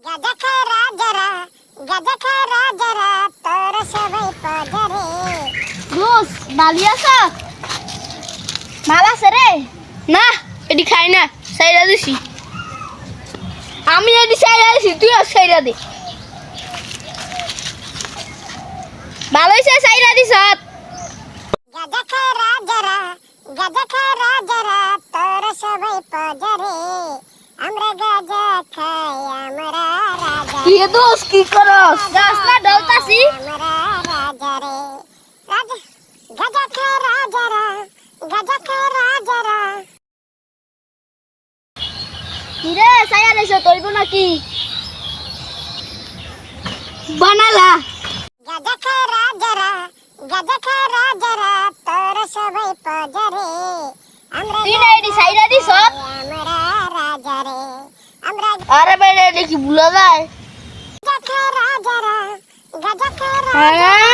গাজা খারা যারা গাজা খারা যারা তোর সবাই পাজারে ঘুষ বালি আছে মাল আছে রে না এটি খাই না সাইরা দিছি আমি এটি সাইরা দিছি তুইও সাইরা দে ভালো হইছে সাইরা দিছ গাজা খারা যারা তোর সবাই পাজারে আমরা গাজা খাই আমরা রাজা কি দোস কি করস গাছ না ডলতাছি আমরা রাজারে রাজা গাজা খারা যারা কিরে সাইরা দিছ তৈব নাকি বানালা গাজা খারা যারা তোর সবাই পাজারে আমরা তুই না এটি সাইরা দিছ আমরা রাজারে আমরা আরে বেড়ে দেখি ভুলা যায় গাজা খারা যারা হ্যাঁ